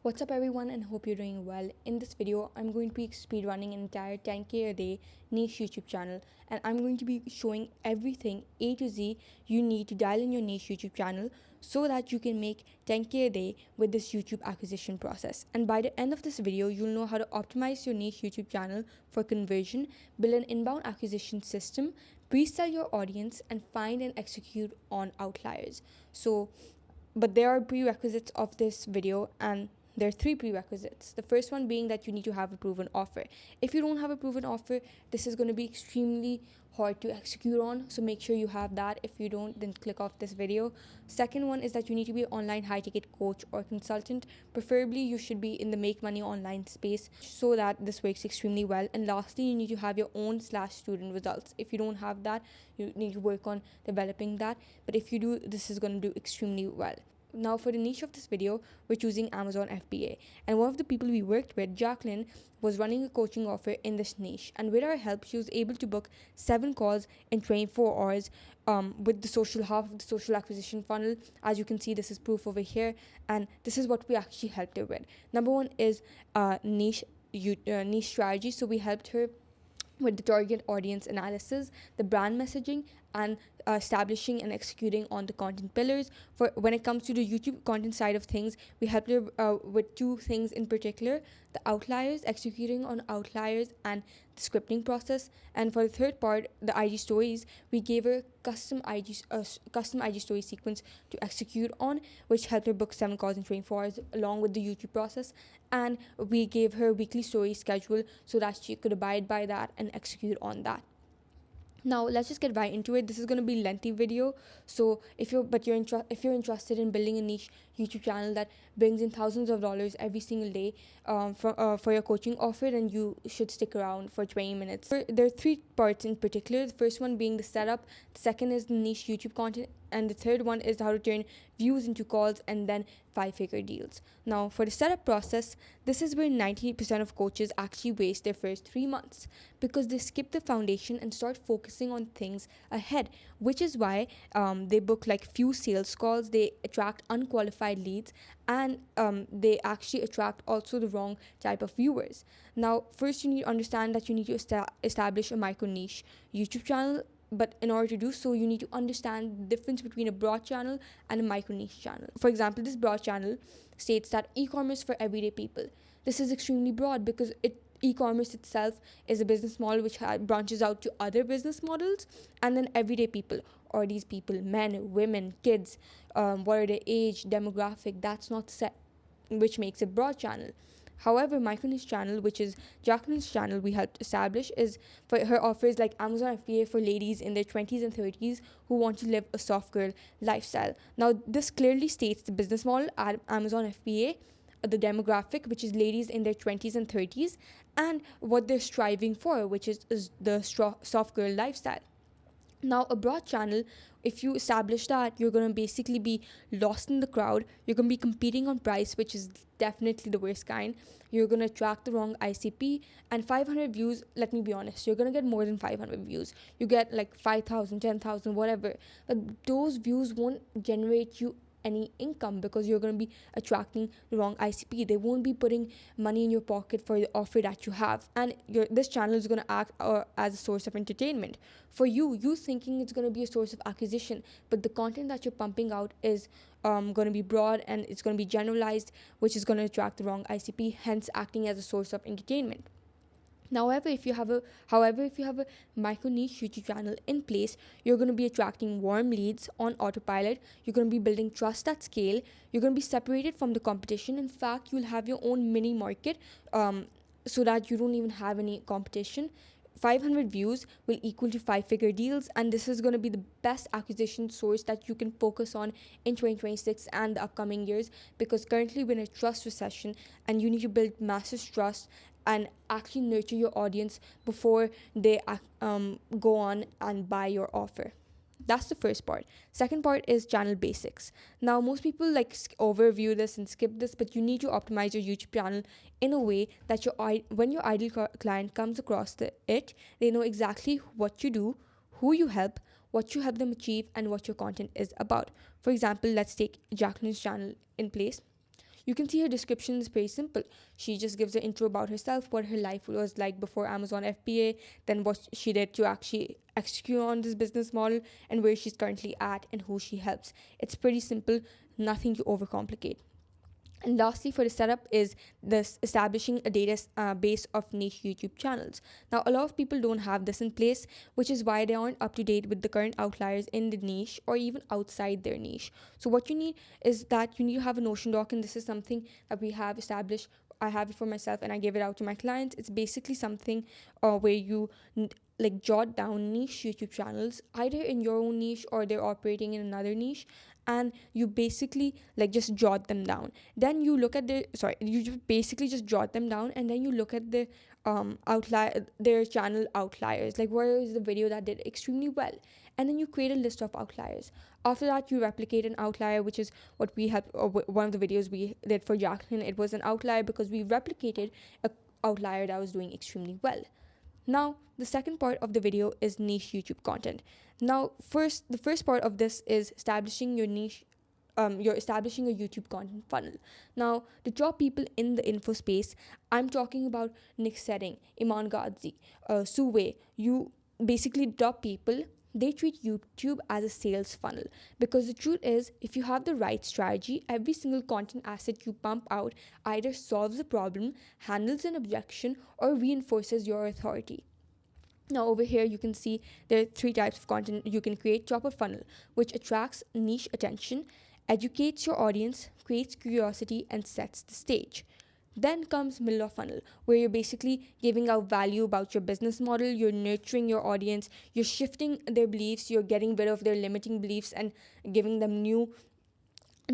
What's up everyone, and hope you're doing well. In this video, I'm going to be speedrunning an entire 10k a day niche YouTube channel, and I'm going to be showing everything A to Z you need to dial in your niche YouTube channel so that you can make 10k a day with this YouTube acquisition process. And by the end of this video, you'll know how to optimize your niche YouTube channel for conversion, build an inbound acquisition system, pre-sell your audience, and find and execute on outliers. But there are prerequisites of this video, and there are three prerequisites. The first one being that you need to have a proven offer. If you don't have a proven offer, this is going to be extremely hard to execute on, so make sure you have that. If you don't, then click off this video. Second one is that you need to be an online high ticket coach or consultant. Preferably you should be in the make money online space so that this works extremely well. And lastly, you need to have your own / student results. If you don't have that, you need to work on developing that, but if you do, this is going to do extremely well. Now for the niche of this video, we're choosing Amazon FBA, and one of the people we worked with, Jacqueline, was running a coaching offer in this niche, and with our help she was able to book 7 calls in 24 hours with the social half of the social acquisition funnel. As you can see, this is proof over here, and this is what we actually helped her with. Number one is niche strategy. So we helped her with the target audience analysis, the brand messaging, and establishing and executing on the content pillars. For when it comes to the YouTube content side of things, we helped her with 2 things in particular: the outliers, executing on outliers, and the scripting process. And for the third part, the IG stories, we gave her custom IG story sequence to execute on, which helped her book 7 calls in 24 hours along with the YouTube process. And we gave her weekly story schedule so that she could abide by that and execute on that. Now let's just get right into it. This is going to be a lengthy video, so if you're interested in building a niche YouTube channel that brings in thousands of dollars every single day for your coaching offer, then you should stick around for 20 minutes. There are 3 parts in particular. The first one being the setup, the second is the niche YouTube content, and the third one is how to turn views into calls and then 5-figure deals. Now for the setup process, this is where 90% of coaches actually waste their first 3 months because they skip the foundation and start focusing on things ahead, which is why they book like few sales calls, they attract unqualified leads, and they actually attract also the wrong type of viewers. Now first, you need to understand that you need to establish a micro niche YouTube channel, but in order to do so, you need to understand the difference between a broad channel and a micro niche channel. For example, this broad channel states that e-commerce for everyday people. This is extremely broad because e-commerce itself is a business model which branches out to other business models, and then everyday people, or these people, men, women, kids, what are their age, demographic, that's not set, which makes it broad channel. However, micro niche channel, which is Jacqueline's channel we helped establish, is for her offers like Amazon FBA for ladies in their 20s and 30s who want to live a soft girl lifestyle. Now, this clearly states the business model at Amazon FBA, the demographic, which is ladies in their 20s and 30s, and what they're striving for, which is the soft girl lifestyle. Now, a broad channel, if you establish that, you're going to basically be lost in the crowd. You're going to be competing on price, which is definitely the worst kind. You're going to attract the wrong ICP, and 500 views, let me be honest, you're going to get more than 500 views. You get like 5,000, 10,000, whatever. But those views won't generate you any income because you're going to be attracting the wrong ICP. They won't be putting money in your pocket for the offer that you have, and this channel is going to act as a source of entertainment for you. You thinking it's going to be a source of acquisition, but the content that you're pumping out is going to be broad and it's going to be generalized, which is going to attract the wrong ICP, hence acting as a source of entertainment. However, if you have a micro niche YouTube channel in place, you're going to be attracting warm leads on autopilot. You're going to be building trust at scale. You're going to be separated from the competition. In fact, you'll have your own mini market, so that you don't even have any competition. 500 views will equal to 5-figure deals, and this is going to be the best acquisition source that you can focus on in 2026 and the upcoming years, because currently we're in a trust recession and you need to build massive trust and actually nurture your audience before they go on and buy your offer. That's the first part. Second part is channel basics. Now, most people overview this and skip this, but you need to optimize your YouTube channel in a way that when your ideal client comes across they know exactly what you do, who you help, what you help them achieve, and what your content is about. For example, let's take Jacqueline's channel in place. You can see her description is pretty simple. She just gives an intro about herself, what her life was like before Amazon FBA, then what she did to actually execute on this business model, and where she's currently at and who she helps. It's pretty simple, nothing to overcomplicate. And lastly, for the setup is this establishing a data base of niche YouTube channels. Now, a lot of people don't have this in place, which is why they aren't up to date with the current outliers in the niche or even outside their niche. So what you need is that you need to have a Notion doc, and this is something that we have established. I have it for myself and I give it out to my clients. It's basically something where you like jot down niche YouTube channels either in your own niche or they're operating in another niche, and you basically like just jot them down. Then you look at you just basically just jot them down, and then you look at the outlier their channel outliers, like where is the video that did extremely well, and then you create a list of outliers. After that, you replicate an outlier, which is what we have one of the videos we did for Jacqueline. It was an outlier because we replicated a outlier that was doing extremely well. Now, the second part of the video is niche YouTube content. Now, the first part of this is establishing your niche. You're establishing a YouTube content funnel. Now, the top people in the info space, I'm talking about Nick Setting, Iman Ghazi, Suwe. You basically top people. They treat YouTube as a sales funnel, because the truth is, if you have the right strategy, every single content asset you pump out either solves a problem, handles an objection, or reinforces your authority. Now, over here, you can see there are 3 types of content you can create. Top of funnel, which attracts niche attention, educates your audience, creates curiosity, and sets the stage. Then comes middle of funnel, where you're basically giving out value about your business model, you're nurturing your audience, you're shifting their beliefs, you're getting rid of their limiting beliefs and giving them new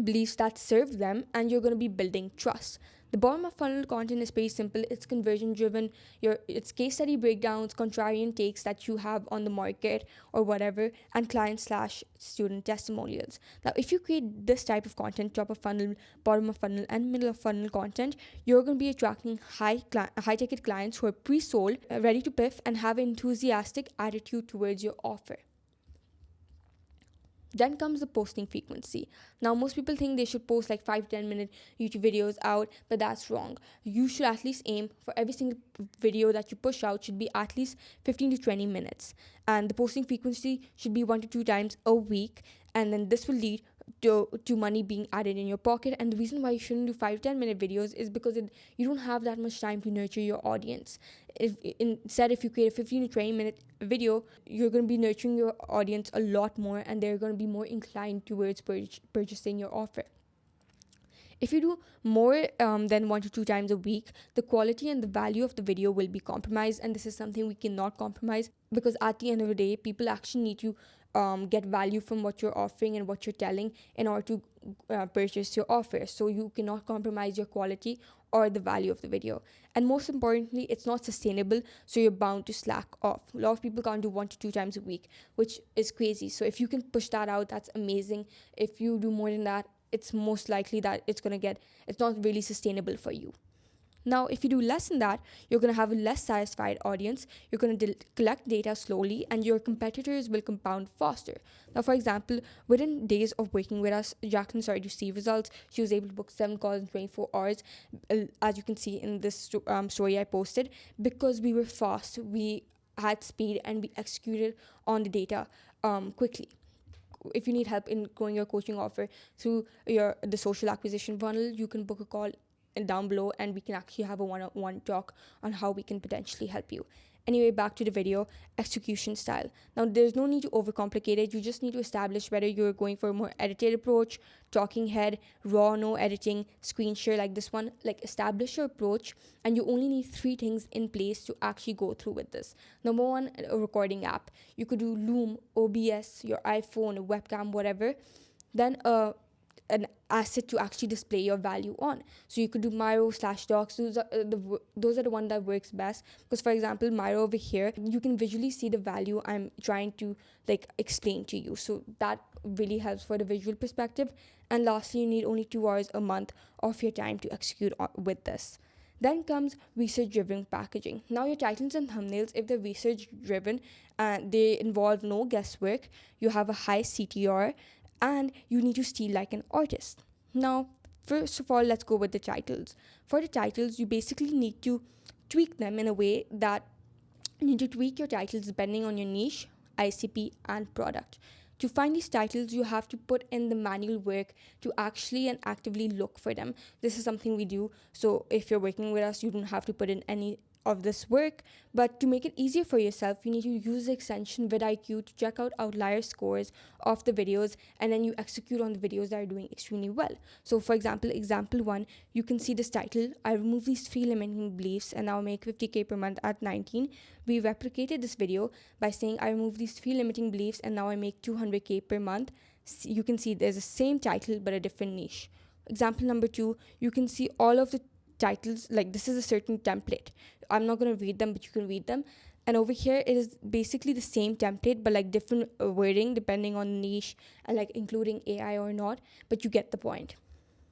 beliefs that serve them, and you're going to be building trust. The bottom of funnel content is pretty simple. It's conversion driven. It's case study breakdowns, contrarian takes that you have on the market or whatever, and client/student testimonials. Now, if you create this type of content, top of funnel, bottom of funnel, and middle of funnel content, you're going to be attracting high ticket clients who are pre-sold, ready to piff, and have an enthusiastic attitude towards your offer. Then comes the posting frequency. Now, most people think they should post like 5 to 10 minute YouTube videos out, but that's wrong. You should at least aim for every single video that you push out should be at least 15 to 20 minutes. And the posting frequency should be 1 to 2 times a week. And then this will lead to money being added in your pocket. And the reason why you shouldn't do 5 to 10 minute videos is because you don't have that much time to nurture your audience. Instead, if you create a 15 to 20 minute video, you're going to be nurturing your audience a lot more, and they're going to be more inclined towards purchasing your offer. If you do more than 1 to 2 times a week, the quality and the value of the video will be compromised, and this is something we cannot compromise, because at the end of the day, people actually need to get value from what you're offering and what you're telling in order to purchase your offer. So you cannot compromise your quality or the value of the video. And most importantly, it's not sustainable, so you're bound to slack off. A lot of people can't do 1 to 2 times a week, which is crazy. So if you can push that out, that's amazing. If you do more than that, it's most likely that it's not really sustainable for you. Now, if you do less than that, you're going to have a less satisfied audience, you're going to collect data slowly, and your competitors will compound faster. Now, for example, within days of working with us, Jacqueline started to see results. She was able to book 7 calls in 24 hours, as you can see in this story I posted, because we were fast, we had speed, and we executed on the data quickly. If you need help in growing your coaching offer through the social acquisition funnel, you can book a call down below, and we can actually have a one-on-one talk on how we can potentially help you. Anyway, back to the video. Execution style. Now, there's no need to overcomplicate it. You just need to establish whether you're going for a more edited approach, talking head, raw, no editing, screen share like this one. Like, establish your approach, and you only need 3 things in place to actually go through with this. Number 1, a recording app. You could do Loom, OBS, your iPhone, a webcam, whatever. Then an asset to actually display your value on. So you could do Miro/Docs. Those are the one that works best, because for example, Miro over here, you can visually see the value I'm trying to explain to you. So that really helps for the visual perspective. And lastly, you need only 2 hours a month of your time to execute with this. Then comes research-driven packaging. Now, your titles and thumbnails, if they're research-driven, they involve no guesswork, you have a high CTR, and you need to steal like an artist. Now, First of all, let's go with the titles. For the titles, you basically need to tweak them in a way that you need to tweak your titles depending on your niche, ICP, and product. To find these titles, you have to put in the manual work to actually and actively look for them. This is something we do. So if you're working with us, you don't have to put in any of this work. But to make it easier for yourself, you need to use the extension vidIQ to check out outlier scores of the videos, and then you execute on the videos that are doing extremely well. So for example 1, you can see this title: I remove these 3 limiting beliefs and now make 50k per month at 19. We replicated this video by saying I remove these 3 limiting beliefs and now I make 200k per month. You can see there's the same title but a different niche. Example number 2, you can see all of the titles, like this is a certain template. I'm not going to read them, but you can read them. And over here, it is basically the same template, but like different wording depending on niche and like including AI or not. But you get the point.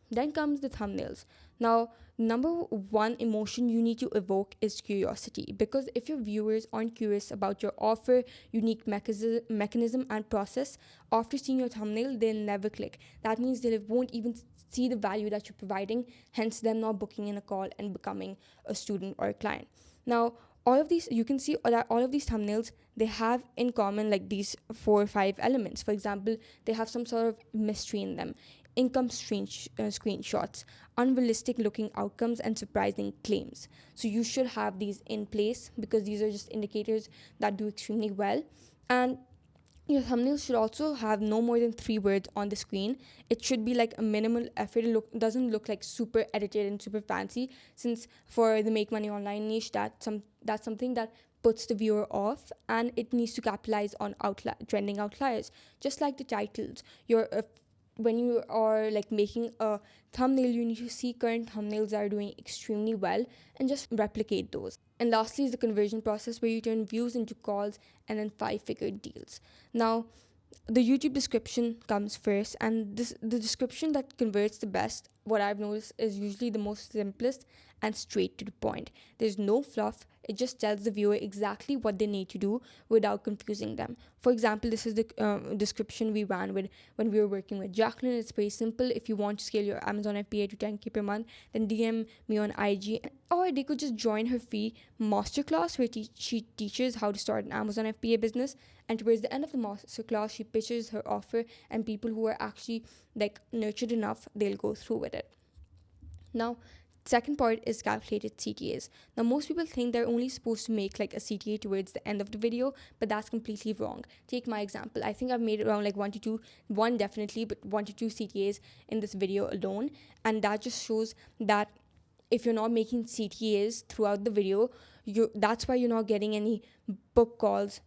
Then comes the thumbnails. Now, number one emotion you need to evoke is curiosity, because if your viewers aren't curious about your offer, unique mechanism and process, after seeing your thumbnail, they'll never click. That means they won't even see the value that you're providing, hence them not booking in a call and becoming a student or a client. Now, all of these, you can see that all of these thumbnails, they have in common like these 4 or 5 elements. For example, they have some sort of mystery in them, income screenshots, unrealistic looking outcomes, and surprising claims. So you should have these in place because these are just indicators that do extremely well. And your thumbnail should also have no more than 3 words on the screen. It should be like a minimal effort. It doesn't look like super edited and super fancy, since for the make money online niche, that's something that puts the viewer off, and it needs to capitalize on trending outliers. Just like the titles, when you are like making a thumbnail, you need to see current thumbnails that are doing extremely well and just replicate those. And lastly is the conversion process, where you turn views into calls and then 5-figure deals. Now, the YouTube description comes first, and the description that converts the best, what I've noticed, is usually the most simplest and straight to the point. There's no fluff. It just tells the viewer exactly what they need to do without confusing them. For example, this is the description we ran with when we were working with Jacqueline. It's very simple. If you want to scale your Amazon FBA to 10k per month, then DM me on IG, or they could just join her free masterclass where she teaches how to start an Amazon FBA business. And towards the end of the masterclass, she pitches her offer, and people who are actually like nurtured enough, they'll go through with it. Now, second part is calculated CTAs. Now, most people think they're only supposed to make like a CTA towards the end of the video, but that's completely wrong. Take my example. I think I've made around like 1 to 2 CTAs in this video alone, and that just shows that if you're not making CTAs throughout the video, that's why you're not getting any book calls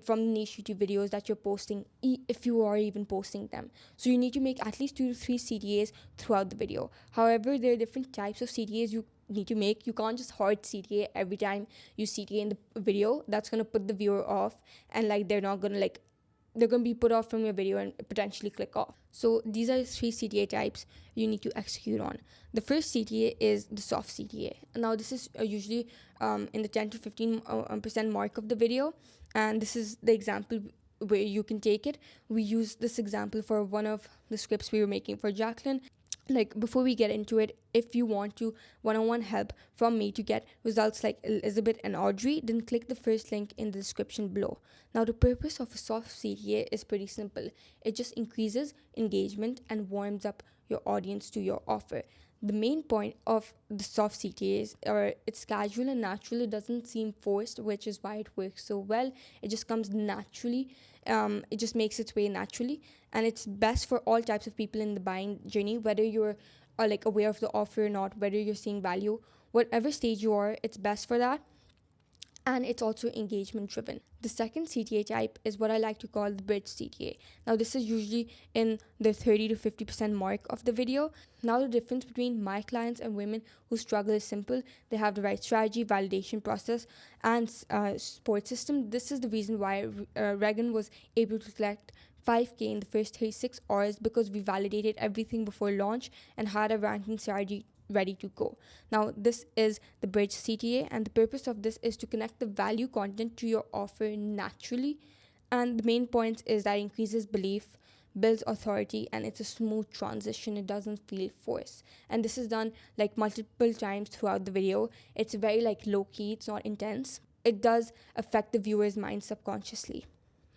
from the niche YouTube videos that you're posting, if you are even posting them. So you need to make at least 2 to 3 CTAs throughout the video. However, there are different types of CTAs you need to make. You can't just hard CTA every time you CTA in the video. That's going to put the viewer off, and like they're going to be put off from your video and potentially click off. So these are the 3 CTA types you need to execute on. The first CTA is the soft CTA. Now, this is usually in the 10 to 15% mark of the video. And this is the example where you can take it. We use this example for one of the scripts we were making for Jacqueline. Like, before we get into it, if you want to one-on-one help from me to get results like Elizabeth and Audrey, then click the first link in the description below. Now, the purpose of a soft CTA is pretty simple. It just increases engagement and warms up your audience to your offer. The main point of the soft CTAs are it's casual and natural. It doesn't seem forced, which is why it works so well. It just comes naturally. It just makes its way naturally, and it's best for all types of people in the buying journey, whether you're like aware of the offer or not, whether you're seeing value, whatever stage you are, it's best for that. And it's also engagement driven. The second CTA type is what I like to call the bridge CTA. Now, this is usually in the 30 to 50% mark of the video. Now, the difference between my clients and women who struggle is simple. They have the right strategy, validation process, and support system. This is the reason why Regan was able to collect 5k in the first 36 hours, because we validated everything before launch and had a ranking strategy ready to go. Now, this is the bridge CTA, and the purpose of this is to connect the value content to your offer naturally. And the main point is that increases belief, builds authority, and it's a smooth transition. It doesn't feel forced. And this is done like multiple times throughout the video. It's very like low key, it's not intense. It does affect the viewer's mind subconsciously.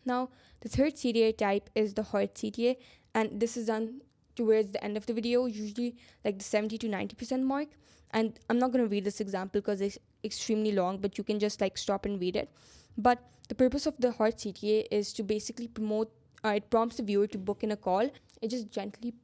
Now, the third CTA type is the hot CTA, and this is done towards the end of the video, usually like the 70 to 90% mark. And I'm not going to read this example because it's extremely long, but you can just like stop and read it. But the purpose of the hot CTA is to basically promote, it prompts the viewer to book in a call. It just gently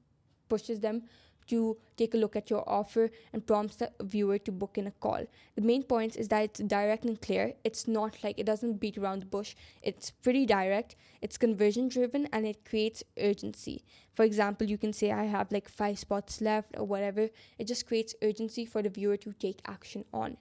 pushes them to take a look at your offer and prompts the viewer to book in a call. The main points is that it's direct and clear. It's not like, it doesn't beat around the bush. It's pretty direct. It's conversion driven, and it creates urgency. For example, you can say I have like 5 spots left or whatever. It just creates urgency for the viewer to take action on.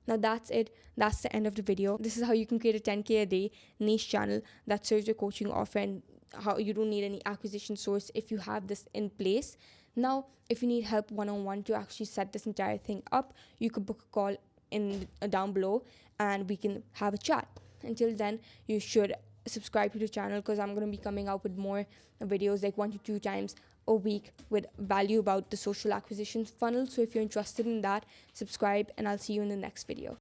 Now that's it. That's the end of the video. This is how you can create a 10K a day niche channel that serves your coaching offer, and how you don't need any acquisition source if you have this in place. Now, if you need help one-on-one to actually set this entire thing up, you could book a call in down below, and we can have a chat. Until then, you should subscribe to the channel, because I'm going to be coming out with more videos like 1 to 2 times a week with value about the social acquisition funnel. So if you're interested in that, subscribe, and I'll see you in the next video.